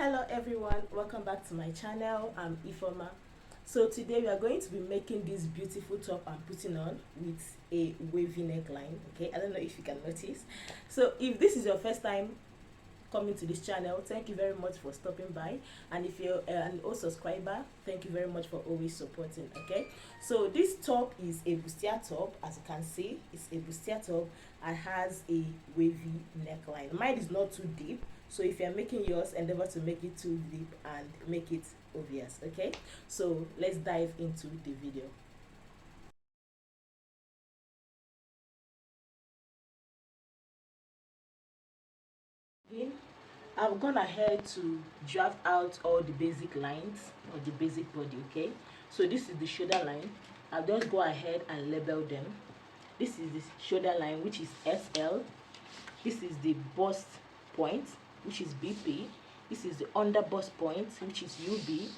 Hello everyone, welcome back to my channel. I'm Ifoma. So today we are going to be making this beautiful top I'm putting on with a wavy neckline. Okay, I don't know if you can notice. So if this is your first time coming to this channel, thank you very much for stopping by, and if you're an old subscriber, thank you very much for always supporting. Okay, so this top is a bustier top. As you can see, it's a bustier top and has a wavy neckline. Mine is not too deep, so if you're making yours, endeavor to make it too deep and make it obvious. Okay, so let's dive into the video. I've gone ahead to draft out all the basic lines or the basic body. Okay, so this is the shoulder line. I'll just go ahead and label them. This is the shoulder line, which is SL. This is the bust point, which is BP. This is the under bust point, which is UB.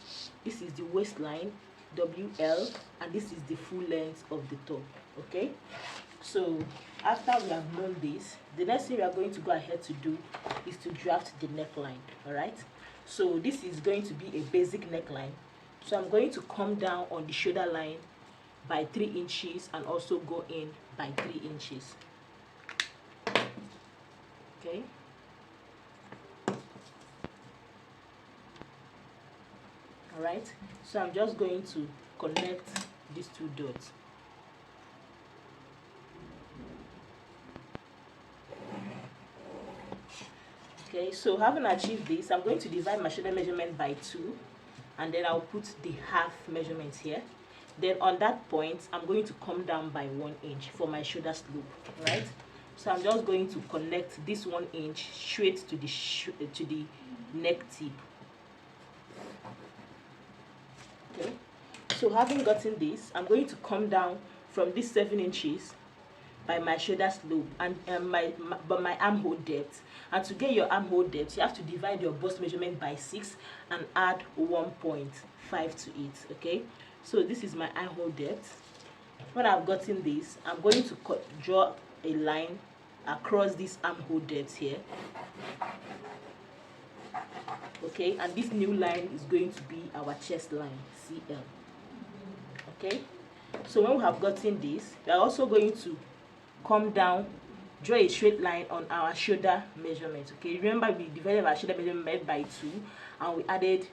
This is the waistline, WL, and this is the full length of the top. Okay, so after we have known this, the next thing we are going to go ahead to do is to draft the neckline. All right, so this is going to be a basic neckline. So I'm going to come down on the shoulder line by 3 inches and also go in by 3 inches. Okay, all right, so I'm just going to connect these two dots. Okay, so having achieved this, I'm going to divide my shoulder measurement by 2, and then I'll put the half measurement here. Then on that point, I'm going to come down by 1 inch for my shoulder slope. Right, so I'm just going to connect this 1 inch straight to the neck tip. Okay, so having gotten this, I'm going to come down from this 7 inches by my shoulder slope and my armhole depth. And to get your armhole depth, you have to divide your bust measurement by 6 and add 1.5 to it. Okay, so this is my armhole depth. When I've gotten this, I'm going to draw a line across this armhole depth here. Okay, and this new line is going to be our chest line, CL. Okay, so when we have gotten this, we are also going to come down, draw a straight line on our shoulder measurement. Okay, remember we divided our shoulder measurement by 2 and we added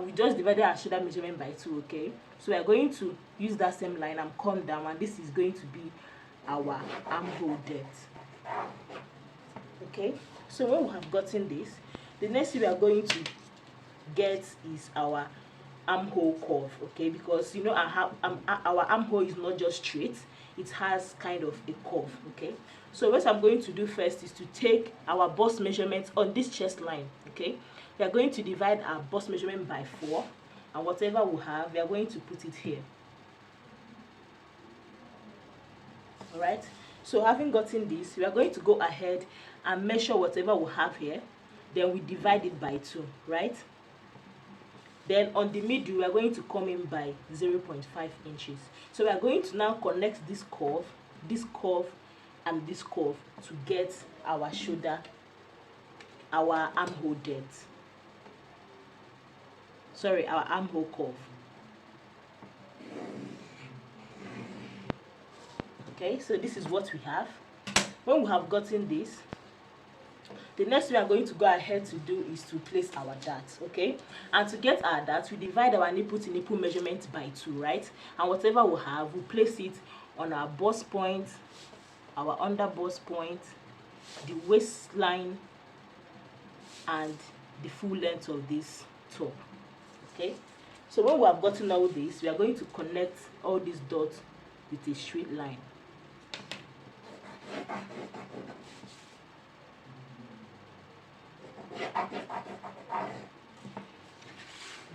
we just divided our shoulder measurement by 2. Okay, so we are going to use that same line and come down, and this is going to be our armhole depth. Okay, so when we have gotten this, the next thing we are going to get is our armhole curve. Okay, because you know our armhole is not just straight, it has kind of a curve. Okay, so what I'm going to do first is to take our bust measurement on this chest line. Okay, we are going to divide our bust measurement by 4, and whatever we have, we are going to put it here. All right, so having gotten this, we are going to go ahead and measure whatever we have here, then we divide it by 2. Right, then on the middle we are going to come in by 0.5 inches. So we are going to now connect this curve and this curve to get our shoulder, our armhole depth, sorry, our armhole curve. Okay, so this is what we have. When we have gotten this, the next thing we are going to go ahead to do is to place our darts. Okay, and to get our darts, we divide our nipple to nipple measurement by 2. Right, and whatever we have, we place it on our bust point, our under bust point, the waistline, and the full length of this top. Okay, so when we have gotten all this, we are going to connect all these dots with a straight line.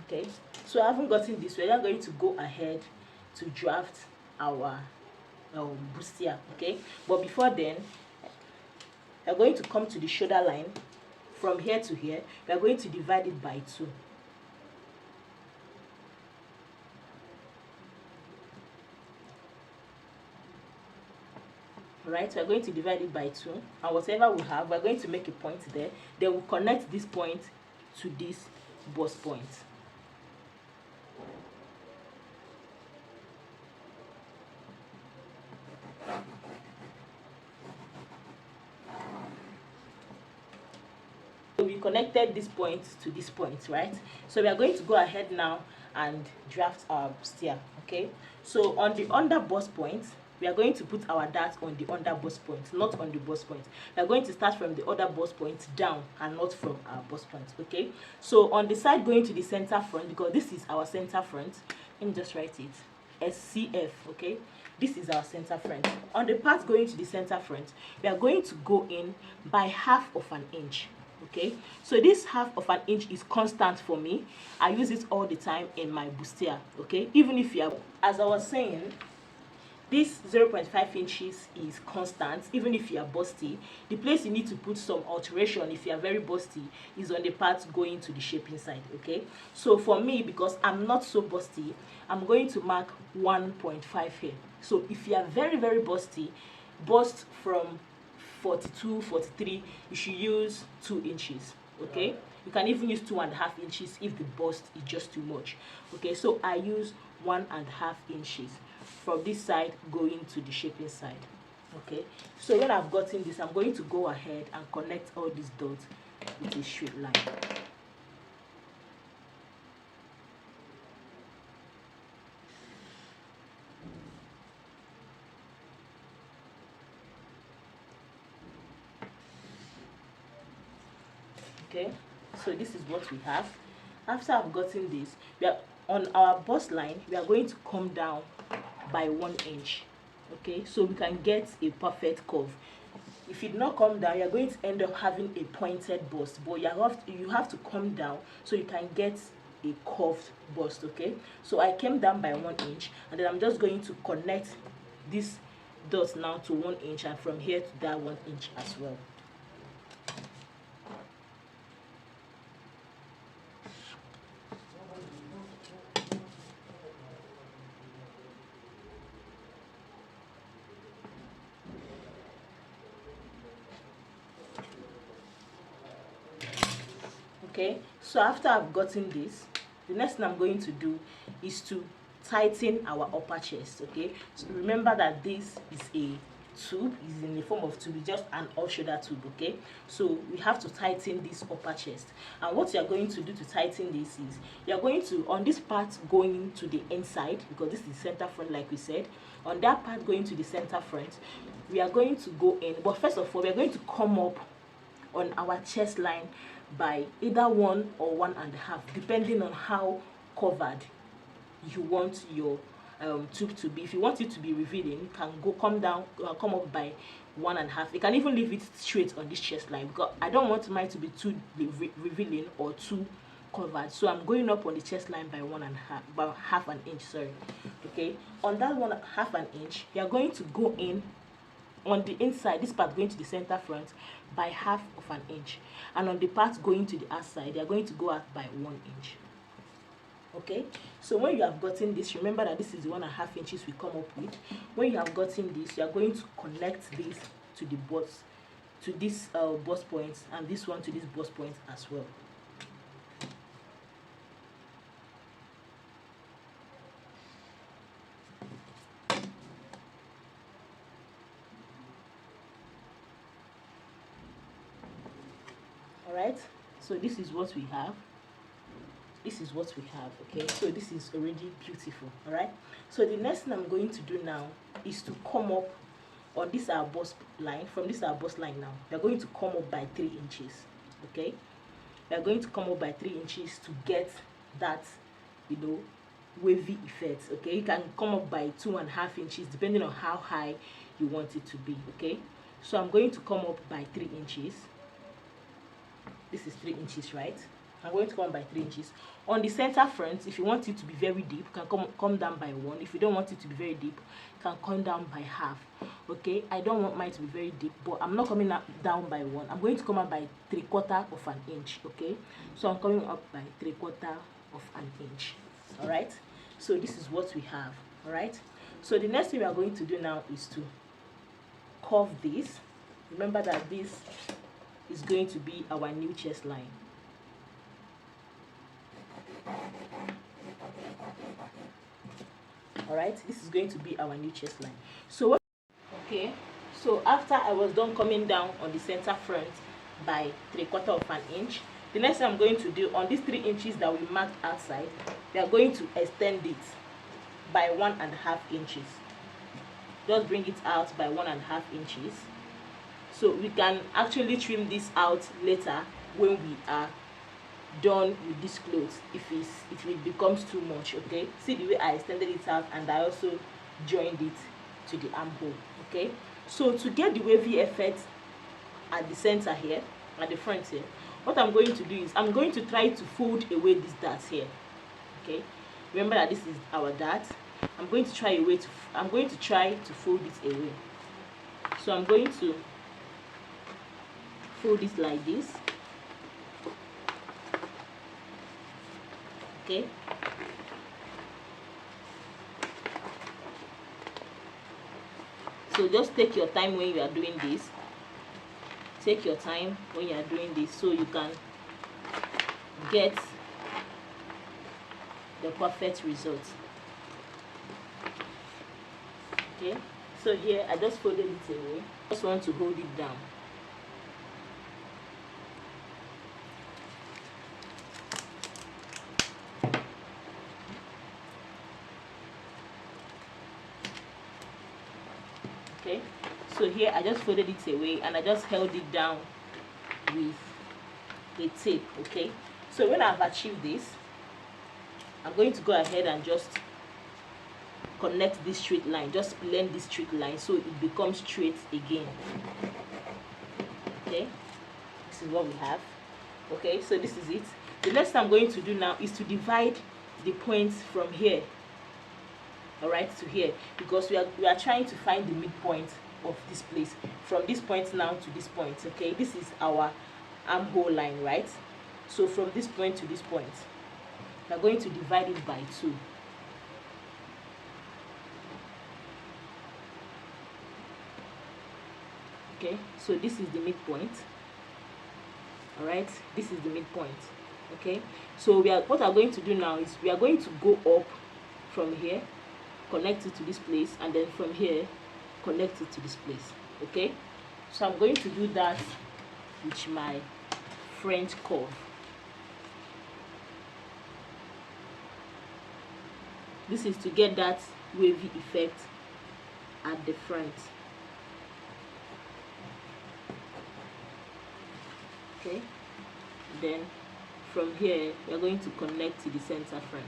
Okay, so having gotten this, we are going to go ahead to draft our bustier. Okay, but before then, we are going to come to the shoulder line. From here to here, we are going to divide it by 2. Right, we are going to divide it by 2, and whatever we have, we are going to make a point there. Then we'll connect this point to this bust point. We connected this point to this point, right? So we are going to go ahead now and draft our bustier. Okay, so on the under bust point, we are going to put our dart on the under bust point, not on the bust point. We are going to start from the other bust point down and not from our bust point. Okay, so on the side going to the center front, because this is our center front, let me just write it SCF. Okay, this is our center front. On the part going to the center front, we are going to go in by half of an inch. Okay, so this half of an inch is constant for me. I use it all the time in my bustier. Okay, even if you are, as I was saying, this 0.5 inches is constant even if you are busty. The place you need to put some alteration if you are very busty is on the part going to the shaping side. Okay, so for me, because I'm not so busty, I'm going to mark 1.5 here. So if you are very busty, bust from 42, 43, you should use 2 inches. Okay, you can even use 2.5 inches if the bust is just too much. Okay, so I use 1.5 inches from this side going to the shaping side. Okay, so when I've gotten this, I'm going to go ahead and connect all these dots with a straight line. Okay, so this is what we have. After I've gotten this, we are on our bust line, we are going to come down by 1 inch. Okay, so we can get a perfect curve. If you do not come down, you're going to end up having a pointed bust, but you have to come down so you can get a curved bust. Okay, so I came down by 1 inch, and then I'm just going to connect this dot now to 1 inch, and from here to that 1 inch as well. Okay, so after I've gotten this, the next thing I'm going to do is to tighten our upper chest. Okay, so remember that this is a tube, is in the form of tube, it's just an off-shoulder tube. Okay, so we have to tighten this upper chest, and what you are going to do to tighten this is you are going to, on this part going to the inside, because this is center front like we said, on that part going to the center front, we are going to go in, but first of all we are going to come up on our chest line by either 1 or 1.5, depending on how covered you want your tube to be. If you want it to be revealing, you can come up by 1.5. You can even leave it straight on this chest line, because I don't want mine to be too revealing or too covered, so I'm going up on the chest line by 1.5, about half an inch, sorry. Okay, on that 1.5 an inch, you are going to go in on the inside, this part going to the center front, by half of an inch, and on the part going to the outside, they are going to go out by 1 inch. Okay, so when you have gotten this, remember that this is the 1.5 inches we come up with. When you have gotten this, you are going to connect this to the bust, to this bust point, and this one to this bust point as well. Alright, so this is what we have. This is what we have. Okay, so this is already beautiful. Alright, so the next thing I'm going to do now is to come up on this our bust line. From this our bust line now, we are going to come up by 3 inches. Okay, we are going to come up by 3 inches to get that, you know, wavy effect. Okay, you can come up by 2.5 inches depending on how high you want it to be. Okay, so I'm going to come up by 3 inches. This is 3 inches, right? I'm going to come by 3 inches. On the center front, if you want it to be very deep, you can come down by 1. If you don't want it to be very deep, you can come down by half. Okay, I don't want mine to be very deep, but I'm not coming down by 1. I'm going to come up by 3/4 of an inch. Okay, so I'm coming up by 3/4 of an inch. All right, so this is what we have. All right, so the next thing we are going to do now is to curve this. Remember that this is going to be our new chest line. All right, this is going to be our new chest line. So what, okay, so after I was done coming down on the center front by 3/4 of an inch, the next thing I'm going to do on these 3 inches that we marked outside, we are going to extend it by 1.5 inches. Just bring it out by 1.5 inches. So we can actually trim this out later when we are done with this clothes if it becomes too much. Okay, see the way I extended it out, and I also joined it to the armhole. Okay, so to get the wavy effect at the center here, at the front here, what I'm going to do is I'm going to try to fold away this dart here. Okay, remember that this is our dart. I'm going to try to fold it away. So I'm going to fold it like this. Okay, so just take your time when you are doing this. Take your time when you are doing this so you can get the perfect result. Okay, so here I just folded it away. Just want to hold it down. Okay, so here I just folded it away and I just held it down with a tape. Okay, so when I've achieved this, I'm going to go ahead and just connect this straight line. Just blend this straight line so it becomes straight again. Okay, this is what we have. Okay, so this is it. The next thing I'm going to do now is to divide the points from here, all right, to here, because we are trying to find the midpoint of this place, from this point now to this point. Okay, this is our armhole line, right? So from this point to this point, we are going to divide it by 2. Okay, so this is the midpoint. All right, this is the midpoint. Okay, so what we are going to do now is we are going to go up from here, connect it to this place, and then from here connect it to this place. Okay, so I'm going to do that with my French curve. This is to get that wavy effect at the front. Okay, then from here we are going to connect to the center front.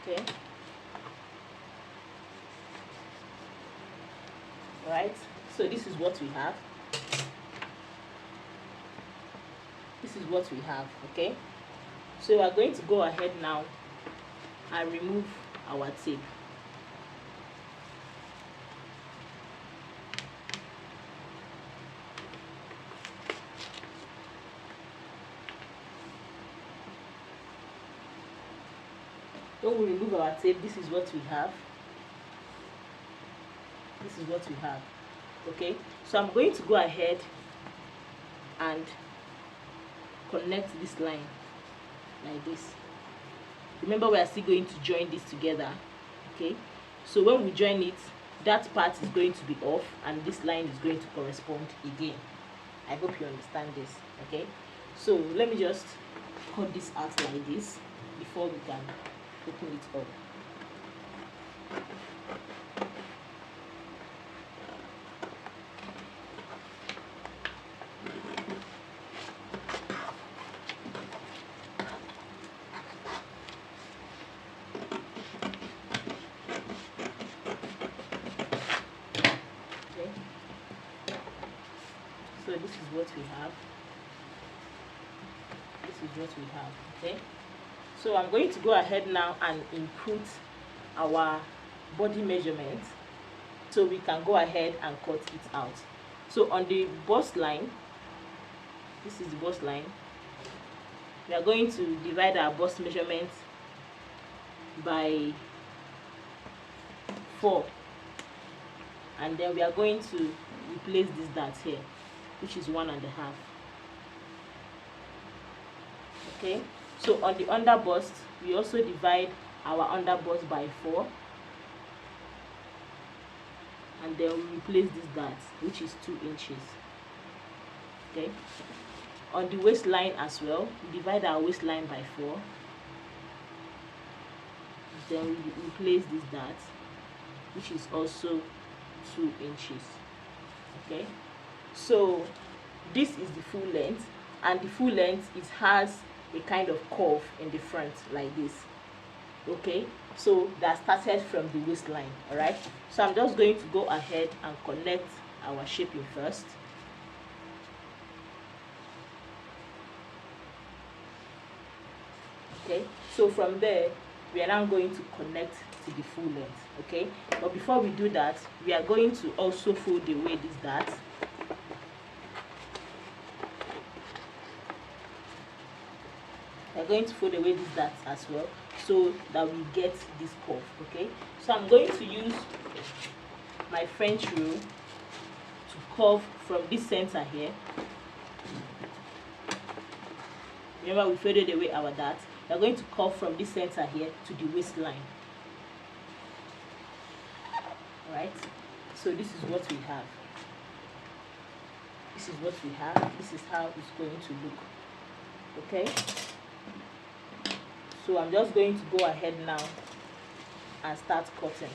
Okay, all right, so this is what we have. This is what we have. Okay, so we are going to go ahead now and remove our tape. When we remove our tape, this is what we have. This is what we have. Okay, so I'm going to go ahead and connect this line like this. Remember, we are still going to join this together. Okay, so when we join it, that part is going to be off and this line is going to correspond again. I hope you understand this. Okay, so let me just cut this out like this before we can open it up. So this is what we have. This is what we have. Okay, so I'm going to go ahead now and input our body measurement so we can go ahead and cut it out. So on the bust line, this is the bust line, we are going to divide our bust measurement by 4, and then we are going to replace this dart here, which is 1.5. Okay, so on the under bust we also divide our under bust by 4, and then we replace this dart, which is 2 inches. Okay, on the waistline as well, we divide our waistline by 4, then we replace this dart, which is also 2 inches. Okay, so this is the full length, and the full length, it has a kind of curve in the front like this. Okay, so that started from the waistline. All right, so I'm just going to go ahead and connect our shaping first. Okay, so from there we are now going to connect to the full length. Okay, but before we do that, we are going to also fold away this dart. We are going to fold away this dart as well, so that we get this curve. Okay, so I'm going to use my French rule to curve from this center here. Remember, we folded away our dart. We are going to curve from this center here to the waistline. Alright, so this is what we have. This is what we have. This is how it's going to look. Okay, so I'm just going to go ahead now and start cutting.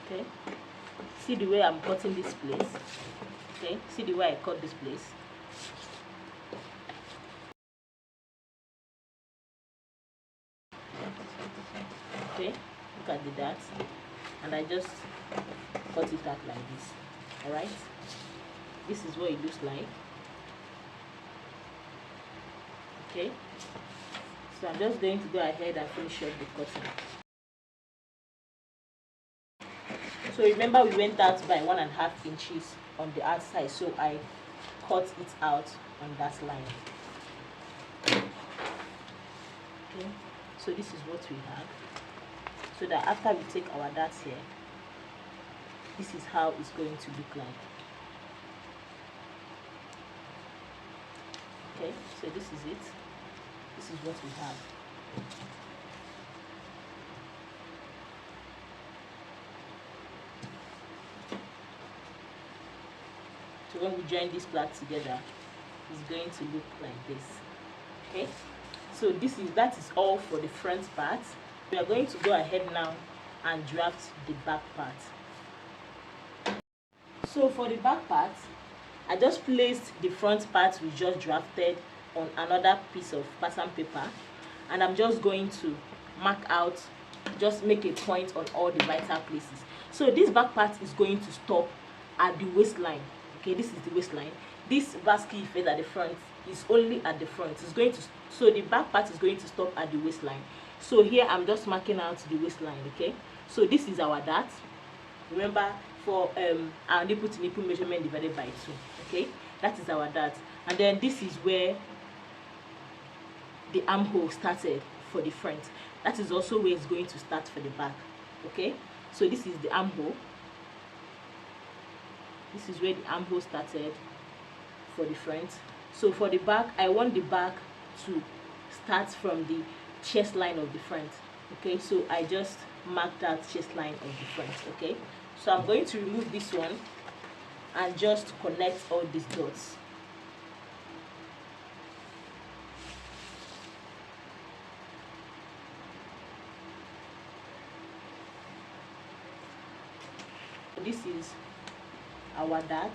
Okay, see the way I'm cutting this place. Okay, see the way I cut this place. Okay, look at the dart, and I just cut it out like this. All right, this is what it looks like. Okay, so I'm just going to go ahead and finish up the cutting. So remember, we went out by 1.5 inches on the outside, so I cut it out on that line. Okay, so this is what we have, so that after we take our darts here, this is how it's going to look like. Okay, so this is it. This is what we have. So when we join this part together, it's going to look like this. Okay, so that is all for the front part. We are going to go ahead now and draft the back part. So for the back part, I just placed the front part we just drafted on another piece of pattern paper, and I'm just going to mark out, just make a point on all the vital places. So this back part is going to stop at the waistline. Okay, this is the waistline. This basket effect at the front is only at the front. It's going to, so the back part is going to stop at the waistline. So here I'm just marking out the waistline. Okay, so this is our dart. Remember, for our nipple to nipple measurement divided by 2. Okay, that is our dart. And then this is where the armhole started for the front. That is also where it's going to start for the back. Okay, so this is the armhole. This is where the armhole started for the front. So for the back, I want the back to start from the chest line of the front. Okay, so I just mark that chest line of the front. Okay, so I'm going to remove this one and just connect all these dots. This is our dart,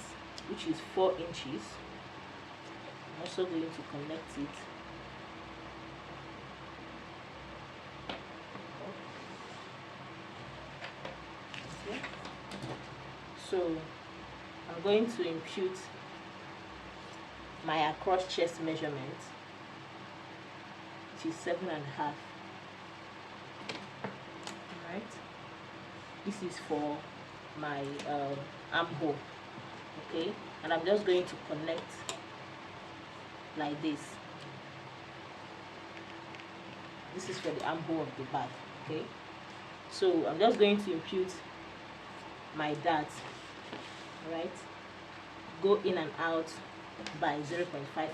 which is 4 inches. I'm also going to connect it. Okay. So I'm going to impute my across chest measurement, which is 7.5. Right. This is for my armhole. Okay, and I'm just going to connect like this. This is for the armhole of the bag. Okay, so I'm just going to impute my dart. All right, go in and out by 0.5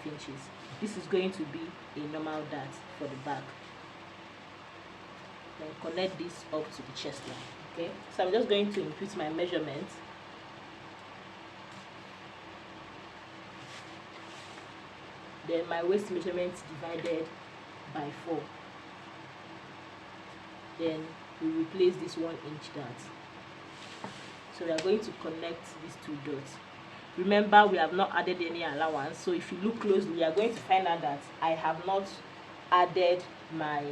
inches. This is going to be a normal dart for the bag. Then connect this up to the chest line. Okay, so I'm just going to input my measurement. Then my waist measurement divided by 4. Then we replace this 1 inch dart. So we are going to connect these 2 dots. Remember, we have not added any allowance, so if you look closely, you are going to find out that I have not added my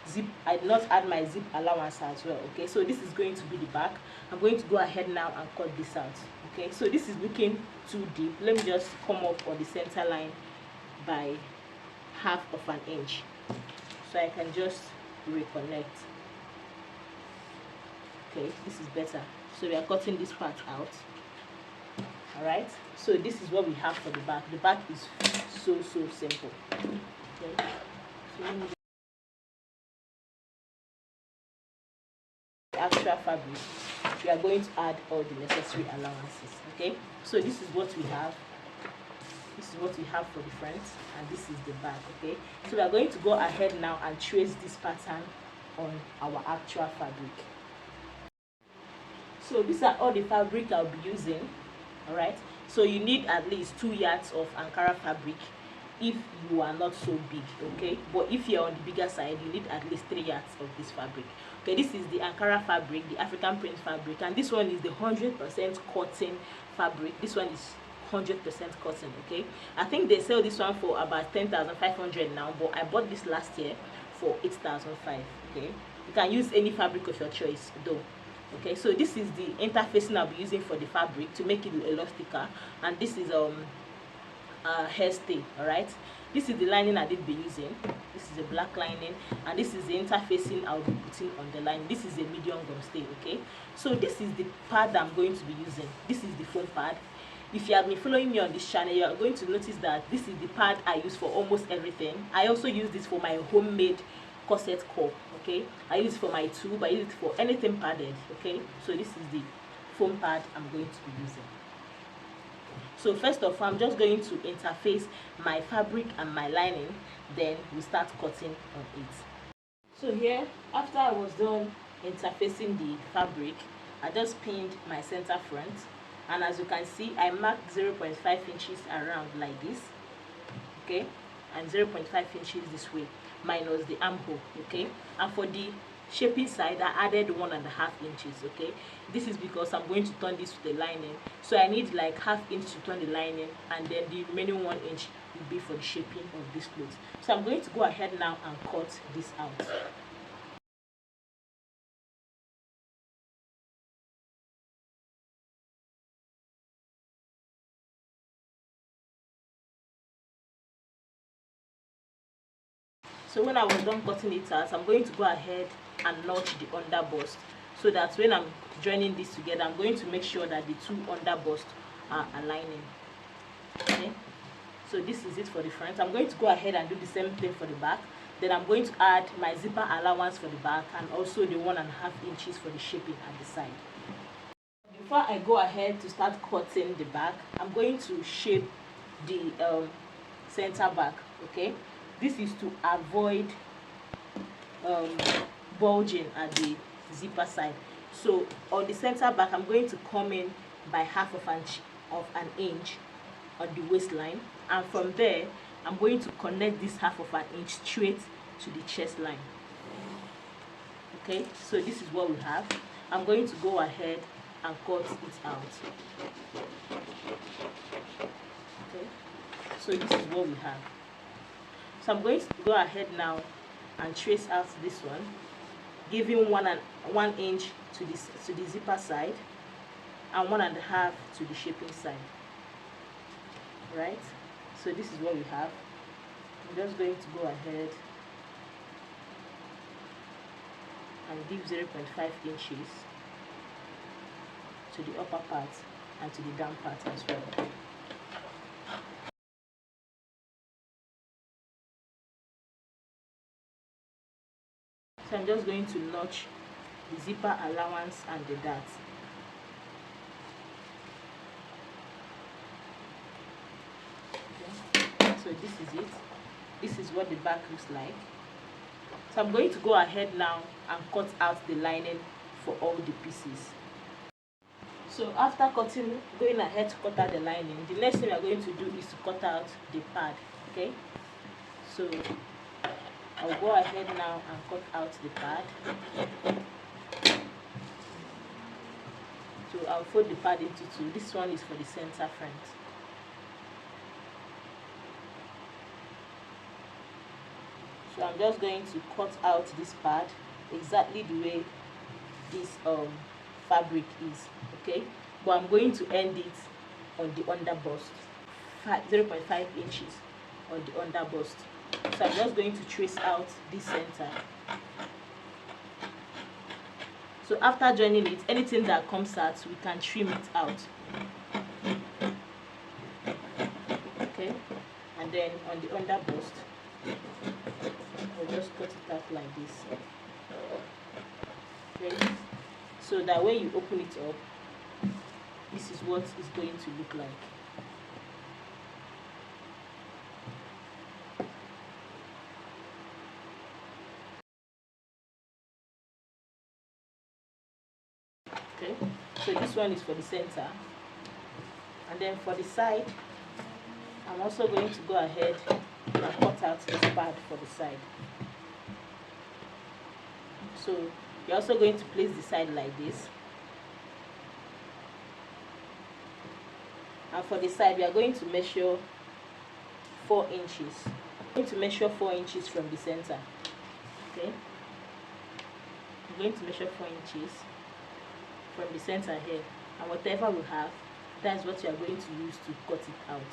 zip. I did not add my zip allowance as well. Okay, so this is going to be the back. I'm going to go ahead now and cut this out. Okay, so this is looking too deep. Let me just come up on the center line by 1/2 inch, so I can just reconnect. Okay, this is better. So we are cutting this part out. All right, so this is what we have for the back. The back is so simple. Okay, so let me the actual fabric, we are going to add all the necessary allowances. Okay, so this is what we have. This is what we have for the front, and this is the back. Okay, so we are going to go ahead now and trace this pattern on our actual fabric. So these are all the fabric I'll be using. All right, so you need at least 2 yards of Ankara fabric if you are not so big. Okay, but if you're on the bigger side, you need at least 3 yards of this fabric. Okay, this is the Ankara fabric, the African print fabric, and this one is the 100% cotton fabric. This one is 100% cotton. Okay, I think they sell this one for about 10,500 now, but I bought this last year for 8,500. Okay, you can use any fabric of your choice though. Okay, so this is the interfacing I'll be using for the fabric to make it a lot thicker, and this is hairstay. All right, this is the lining I did be using. This is a black lining, and this is the interfacing I'll be putting on the line. This is a medium gum stay. Okay, so this is the pad I'm going to be using. This is the foam pad. If you have been following me on this channel, you are going to notice that this is the pad I use for almost everything. I also use this for my homemade corset core. Okay, I use it for my tube, I use it for anything padded. Okay, so this is the foam pad I'm going to be using. So first of all, I'm just going to interface my fabric and my lining, then we start cutting on it. So here, after I was done interfacing the fabric, I just pinned my center front, and as you can see, I marked 0.5 inches around like this. Okay, and 0.5 inches this way minus the armhole. Okay, and for the shaping side, I added 1.5 inches. Okay, this is because I'm going to turn this to the lining, so I need like 1/2 inch to turn the lining, and then the remaining 1 inch will be for the shaping of this clothes. So I'm going to go ahead now and cut this out. So when I was done cutting it out, I'm going to go ahead and notch the under bust, so that when I'm joining this together, I'm going to make sure that the 2 under busts are aligning. Okay, so this is it for the front. I'm going to go ahead and do the same thing for the back. Then I'm going to add my zipper allowance for the back, and also the 1.5 inches for the shaping at the side. Before I go ahead to start cutting the back, I'm going to shape the center back. Okay, this is to avoid bulging at the zipper side. So on the center back, I'm going to come in by 1/2 inch on the waistline, and from there I'm going to connect this 1/2 inch straight to the chest line. Okay, so this is what we have. I'm going to go ahead and cut it out. Okay, so this is what we have. So I'm going to go ahead now and trace out this one, giving 1 inch to the zipper side and 1.5 to the shaping side. Right, so this is what we have. I'm just going to go ahead and give 0.5 inches to the upper part and to the down part as well. So I'm just going to notch the zipper allowance and the dart. Okay. So this is it. This is what the back looks like. So I'm going to go ahead now and cut out the lining for all the pieces. So after going ahead to cut out the lining, the next thing we are going to do is to cut out the pad. Okay, so I'll go ahead now and cut out the pad. So I'll fold the pad into two. This one is for the center front. So I'm just going to cut out this pad exactly the way this fabric is, okay? But I'm going to end it on the under bust, 0.5 inches on the under bust. So I'm just going to trace out this center. So after joining it, anything that comes out, we can trim it out. Okay, and then on the under bust, we'll just cut it out like this. Okay, so that when you open it up, this is what it's going to look like. Okay, so this one is for the center, and then for the side, I'm also going to go ahead and cut out this pad for the side. So you're also going to place the side like this, and for the side we are going to measure 4 inches. I'm going to measure 4 inches from the center. Okay, I'm going to measure 4 inches from the center here, and whatever we have, that's what you are going to use to cut it out.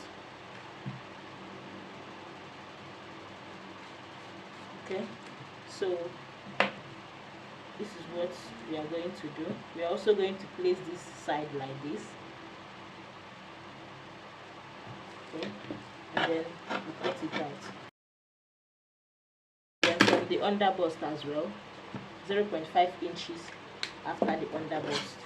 Okay, so this is what we are going to do. We are also going to place this side like this. Okay, and then we cut it out. Then from the under bust as well, 0.5 inches after the under bust.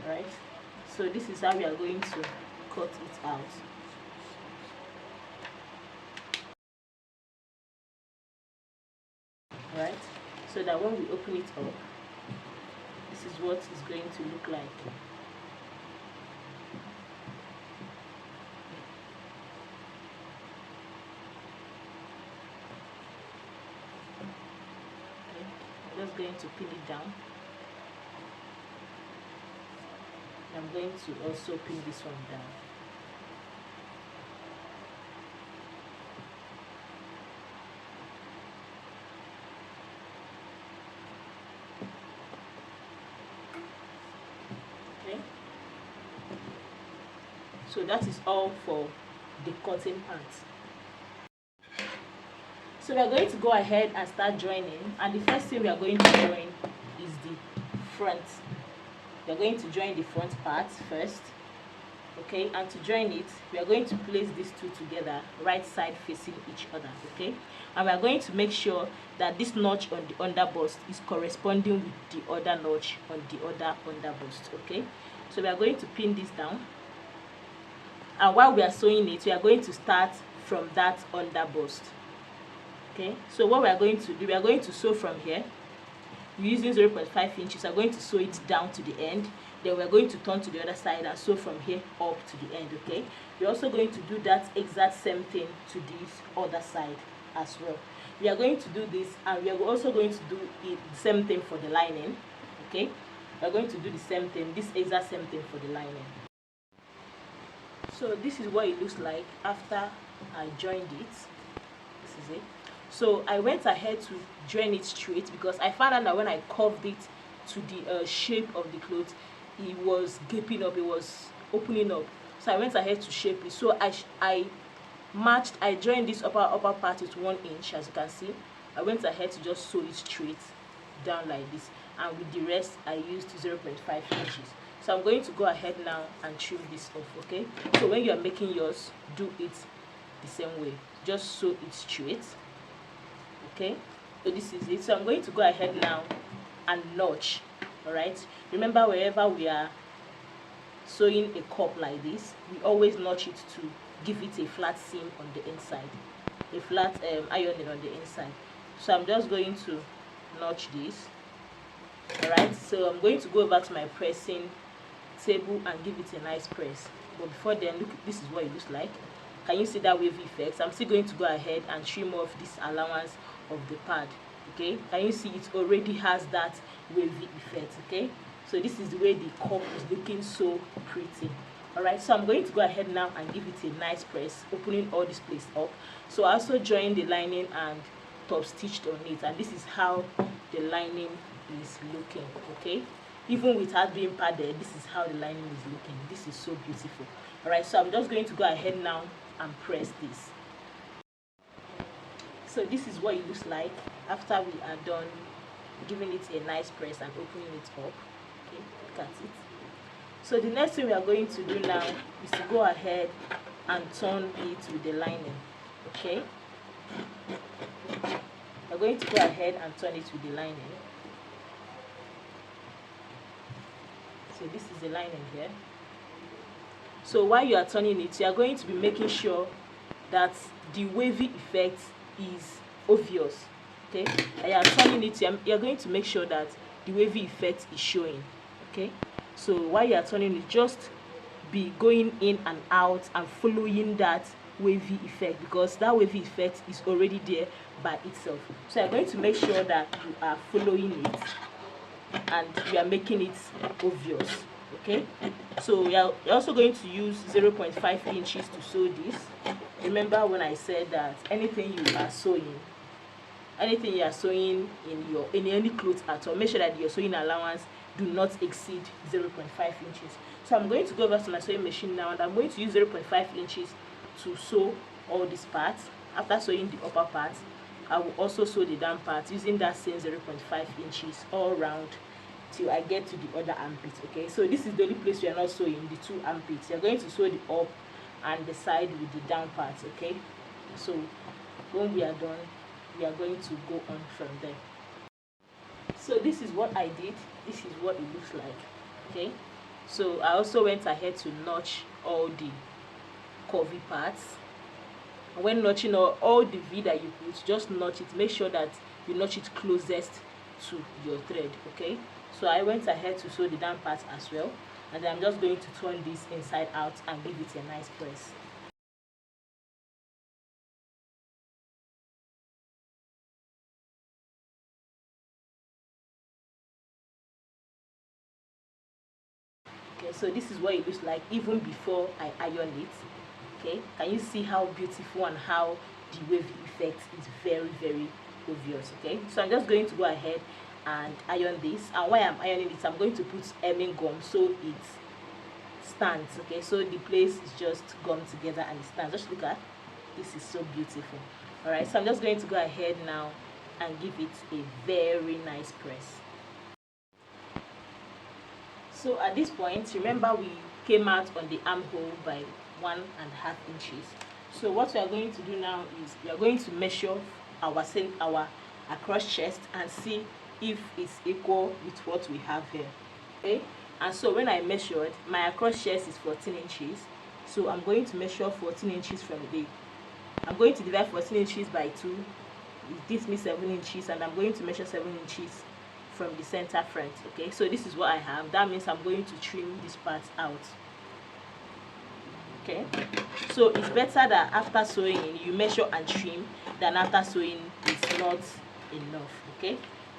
Right, so this is how we are going to cut it out. Right, so that when we open it up, this is what it's going to look like. Okay, I'm just going to pin it down. I'm going to also pin this one down. Okay, so that is all for the cutting part. So we are going to go ahead and start joining, and the first thing we are going to join is the front. We are going to join the front part first. Okay, and to join it, we are going to place these two together, right side facing each other. Okay, and we are going to make sure that this notch on the under bust is corresponding with the other notch on the other under bust. Okay, so we are going to pin this down, and while we are sewing it, we are going to start from that under bust. Okay, so what we are going to do, we are going to sew from here. We're using 0.5 inches. I'm going to sew it down to the end. Then we're going to turn to the other side and sew from here up to the end. Okay, we're also going to do that exact same thing to this other side as well. We are going to do this, and we are also going to do the same thing for the lining. Okay, we're going to do the same thing, this exact same thing for the lining. So this is what it looks like after I joined it. This is it. So I went ahead to join it straight because I found out that when I curved it to the shape of the cloth, it was gaping up, it was opening up. So I went ahead to shape it. So I joined this upper part with 1 inch, as you can see. I went ahead to just sew it straight down like this, and with the rest I used 0.5 inches. So I'm going to go ahead now and trim this off, okay? So when you are making yours, do it the same way. Just sew it straight, okay? So this is it. So I'm going to go ahead now and notch, all right? Remember, wherever we are sewing a cup like this, we always notch it to give it a flat seam on the inside, a flat ironing on the inside. So I'm just going to notch this, all right? So I'm going to go over to my pressing table and give it a nice press. But before then, look, this is what it looks like. Can you see that wavy effect? I'm still going to go ahead and trim off this allowance of the pad, okay? Can you see it already has that wavy effect, okay? So this is the way the cup is looking so pretty. All right, so I'm going to go ahead now and give it a nice press, opening all this place up. So I also joined the lining and top stitched on it, and this is how the lining is looking, okay? Even without being padded, this is how the lining is looking. This is so beautiful. All right, so I'm just going to go ahead now and press this. So this is what it looks like after we are done giving it a nice press and opening it up. Okay, look at it. So the next thing we are going to do now is to go ahead and turn it with the lining, okay? We're going to go ahead and turn it with the lining. So this is the lining here. So while you are turning it, you are going to be making sure that the wavy effect is obvious, okay? And you are turning it, you are going to make sure that the wavy effect is showing, okay? So while you are turning it, just be going in and out and following that wavy effect, because that wavy effect is already there by itself. So you're going to make sure that you are following it and you are making it obvious, okay? So you're also going to use 0.5 inches to sew this. Remember when I said that anything you are sewing in any clothes at all, make sure that your sewing allowance do not exceed 0.5 inches. So I'm going to go over to my sewing machine now, and I'm going to use 0.5 inches to sew all these parts. After sewing the upper part, I will also sew the down part using that same 0.5 inches all round till I get to the other armpit, okay? So this is the only place we are not sewing, the two armpits. You're going to sew the up and the side with the down parts, okay? So when we are done, we are going to go on from there. So this is what I did. This is what it looks like, okay? So I also went ahead to notch all the curvy parts. And when notching all the V that you put, just notch it. Make sure that you notch it closest to your thread, okay? So I went ahead to sew the down part as well, and then I'm just going to turn this inside out and give it a nice press. Okay, so this is what it looks like even before I iron it. Okay, can you see how beautiful and how the wavy effect is very, very obvious? Okay, so I'm just going to go ahead and iron this, and while I'm ironing it, I'm going to put hemming gum so it stands. Okay, so the place is just gummed together and it stands. Just look at this, is so beautiful. All right, so I'm just going to go ahead now and give it a very nice press. So at this point, remember we came out on the armhole by 1.5 inches. So what we are going to do now is we are going to measure our across chest and see if it's equal with what we have here. Okay, and so when I measured, my across chest is 14 inches. So I'm going to measure 14 inches from the, I'm going to divide 14 inches by 2. It gives me 7 inches, and I'm going to measure 7 inches from the center front. Okay, so this is what I have. That means I'm going to trim this part out. Okay, so it's better that after sewing you measure and trim than after sewing it's not enough. Okay,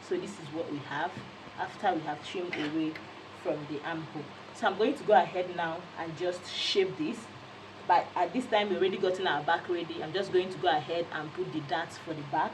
so this is what we have after we have trimmed away from the armhole. So I'm going to go ahead now and just shape this. But at this time we already gotten our back ready. I'm just going to go ahead and put the darts for the back.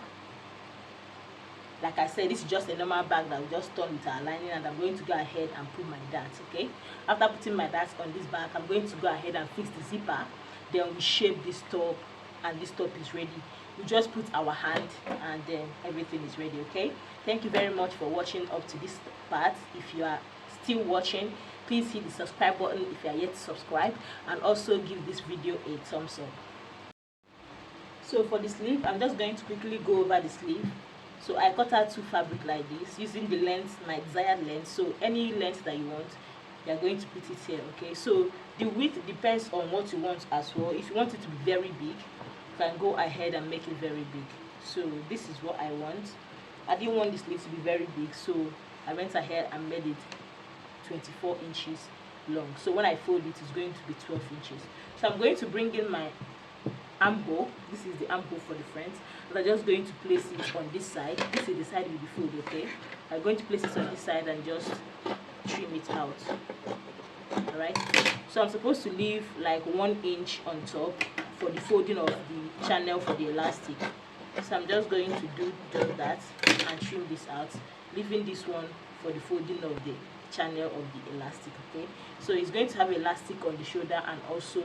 Like I said, this is just a normal bag that we just turn with our lining, and I'm going to go ahead and put my darts. Okay, after putting my darts on this bag, I'm going to go ahead and fix the zipper. Then we shape this top, and this top is ready. We just put our hand and then everything is ready. Okay, thank you very much for watching up to this part. If you are still watching, please hit the subscribe button if you are yet to subscribe, and also give this video a thumbs up. So for the sleeve, I'm just going to quickly go over the sleeve. So I cut out two fabric like this using the length, my desired length. So any length that you want, you are going to put it here. Okay, so the width depends on what you want as well. If you want it to be very big, you can go ahead and make it very big. So this is what I want. I didn't want the sleeve to be very big, so I went ahead and made it 24 inches long. So when I fold it, it's going to be 12 inches. So I'm going to bring in my armhole. This is the armhole for the front, and I'm just going to place it on this side. This is the side with the fold. Okay, I'm going to place it on this side and just trim it out. All right, so I'm supposed to leave like 1 inch on top for the folding of the channel for the elastic. So I'm just going to do just that and trim this out, leaving this one for the folding of the channel of the elastic. Okay, so it's going to have elastic on the shoulder and also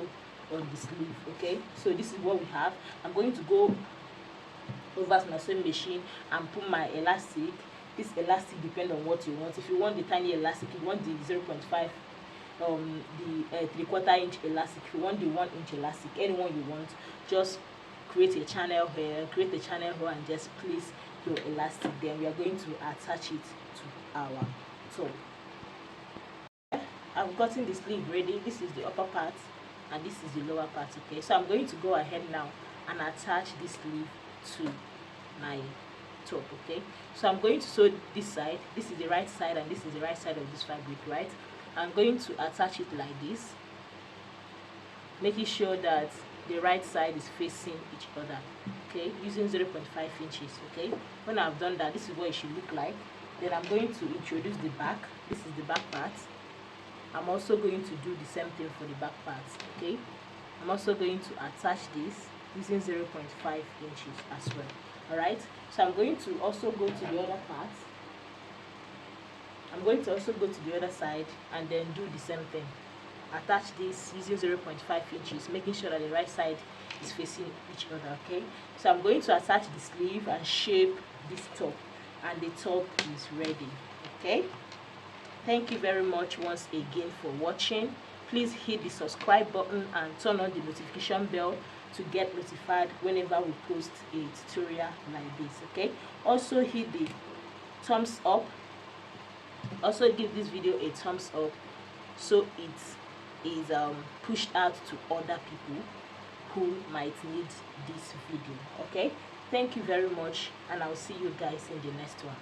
on the sleeve. Okay, so this is what we have. I'm going to go over to my sewing machine and put my elastic. This elastic depends on what you want. If you want the tiny elastic, you want the 0.5 the 3/4 inch elastic, if you want the 1 inch elastic, anyone you want, just create a channel here, and just place your elastic. Then we are going to attach it to our top. I've gotten the sleeve ready. This is the upper part and this is the lower part. Okay, so I'm going to go ahead now and attach this sleeve to my top. Okay, so I'm going to sew this side. This is the right side and this is the right side of this fabric, right? I'm going to attach it like this, making sure that the right side is facing each other. Okay, using 0.5 inches. Okay, when I've done that, this is what it should look like. Then I'm going to introduce the back. This is the back part. I'm also going to do the same thing for the back part. Okay, I'm also going to attach this using 0.5 inches as well. All right, so I'm going to also go to the other part. I'm going to also go to the other side and then do the same thing. Attach this using 0.5 inches, making sure that the right side is facing each other. Okay, so I'm going to attach the sleeve and shape this top, and the top is ready. Okay, thank you very much once again for watching. Please hit the subscribe button and turn on the notification bell to get notified whenever we post a tutorial like this. Okay, also hit the thumbs up. Also give this video a thumbs up so it is pushed out to other people who might need this video. Okay, thank you very much, and I'll see you guys in the next one.